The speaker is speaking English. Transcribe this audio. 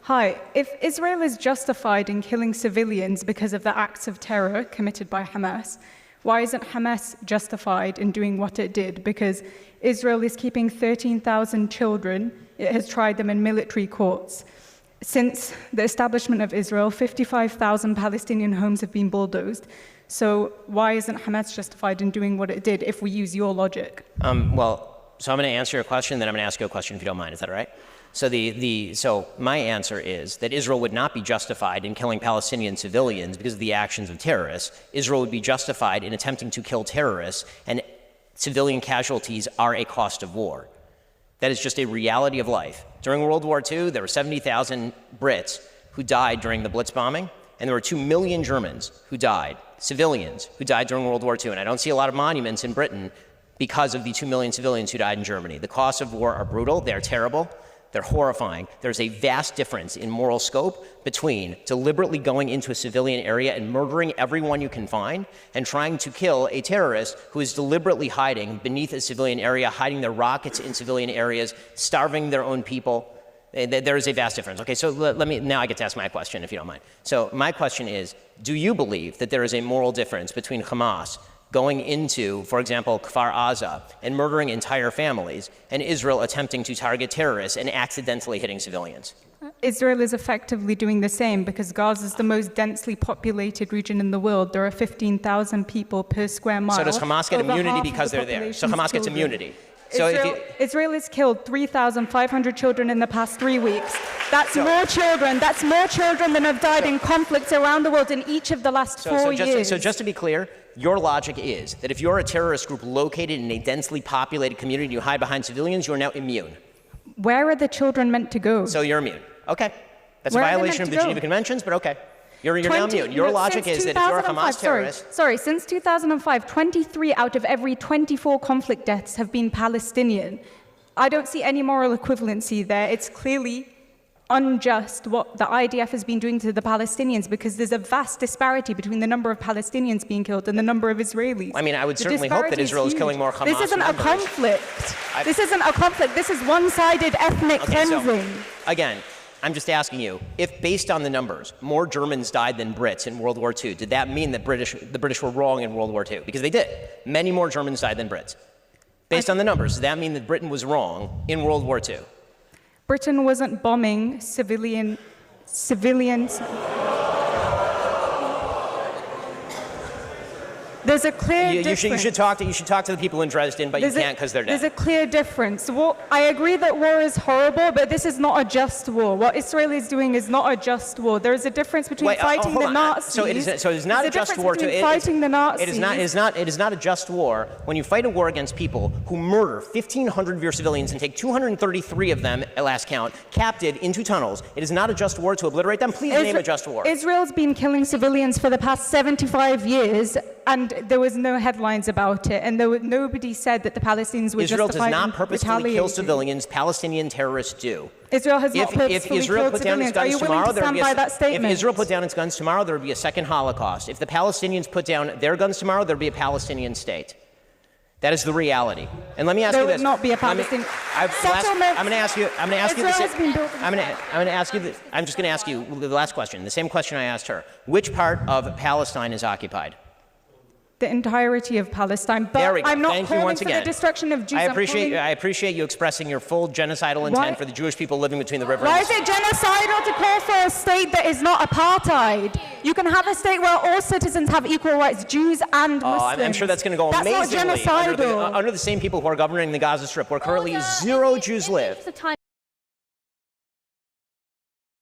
Hi. If Israel is justified in killing civilians because of the acts of terror committed by Hamas, why isn't Hamas justified in doing what it did? Because Israel is keeping 13,000 children. It has tried them in military courts. Since the establishment of Israel, 55,000 Palestinian homes have been bulldozed. So why isn't Hamas justified in doing what it did if we use your logic? So I'm going to answer your question, then I'm going to ask you a question if you don't mind. Is that all right? So my answer is that Israel would not be justified in killing Palestinian civilians because of the actions of terrorists. Israel would be justified in attempting to kill terrorists, and civilian casualties are a cost of war. That is just a reality of life. During World War II, there were 70,000 Brits who died during the Blitz bombing, and there were 2 million Germans who died, civilians who died during World War II. And I don't see a lot of monuments in Britain because of the 2 million civilians who died in Germany. The costs of war are brutal, they're terrible, they're horrifying. There's a vast difference in moral scope between deliberately going into a civilian area and murdering everyone you can find and trying to kill a terrorist who is deliberately hiding beneath a civilian area, hiding their rockets in civilian areas, starving their own people. There is a vast difference. Okay, so now I get to ask my question, if you don't mind. So my question is, do you believe that there is a moral difference between Hamas going into, for example, Kfar Aza and murdering entire families, and Israel attempting to target terrorists and accidentally hitting civilians? Israel is effectively doing the same because Gaza is the most densely populated region in the world. There are 15,000 people per square mile. So does Hamas get immunity because they're there? So Hamas gets immunity. So Israel has killed 3,500 children in the past 3 weeks. That's more children. That's more children than have died in conflicts around the world in each of the last 4 years. So just to be clear, your logic is that if you're a terrorist group located in a densely populated community and you hide behind civilians, you're now immune. Where are the children meant to go? So you're immune. Okay. That's a violation of the Geneva Conventions, but okay. You're now immune. Your logic is that if you're a Hamas terrorist... Sorry, since 2005, 23 out of every 24 conflict deaths have been Palestinian. I don't see any moral equivalency there. It's clearly unjust what the IDF has been doing to the Palestinians because there's a vast disparity between the number of Palestinians being killed and the number of Israelis. I mean, I would certainly hope that Israel is killing more Hamas members. This isn't a conflict. This isn't a conflict. This is one-sided ethnic cleansing. So, again, I'm just asking you, if based on the numbers, more Germans died than Brits in World War II, did that mean that the British were wrong in World War II? Because they did. Many more Germans died than Brits. Based on the numbers, does that mean that Britain was wrong in World War II? Britain wasn't bombing civilians. There's a clear difference. You should talk to the people in Dresden, but you can't because they're dead. There's a clear difference. Well, I agree that war is horrible, but this is not a just war. What Israel is doing is not a just war. There is a difference between fighting the Nazis. So it is not a just war. Fighting the Nazis. It is not a just war when you fight a war against people who murder 1,500 of your civilians and take 233 of them, at last count, captive into tunnels. It is not a just war to obliterate them. Please name a just war. Israel's been killing civilians for the past 75 years, and there was no headlines about it, and nobody said that the Palestinians were Israel justified in does not purposefully kill civilians. Palestinian terrorists do. Israel has not purposefully killed civilians. Are you willing to stand by that statement? If Israel put down its guns tomorrow, there would be a second Holocaust. If the Palestinians put down their guns tomorrow, there would be a Palestinian state. That is the reality. And let me ask you this. There would not be a Palestinian settlement. I'm going to ask you. I'm just going to ask you the last question. The same question I asked her. Which part of Palestine is occupied? The entirety of Palestine, but I'm not calling for the destruction of Jews. I appreciate you expressing your full genocidal intent for the Jewish people living between the rivers. Why is it genocidal to call for a state that is not apartheid? You can have a state where all citizens have equal rights, Jews and Muslims. I'm sure that's going to go amazingly not genocidal. under the same people who are governing the Gaza Strip, where currently 0 Jews live.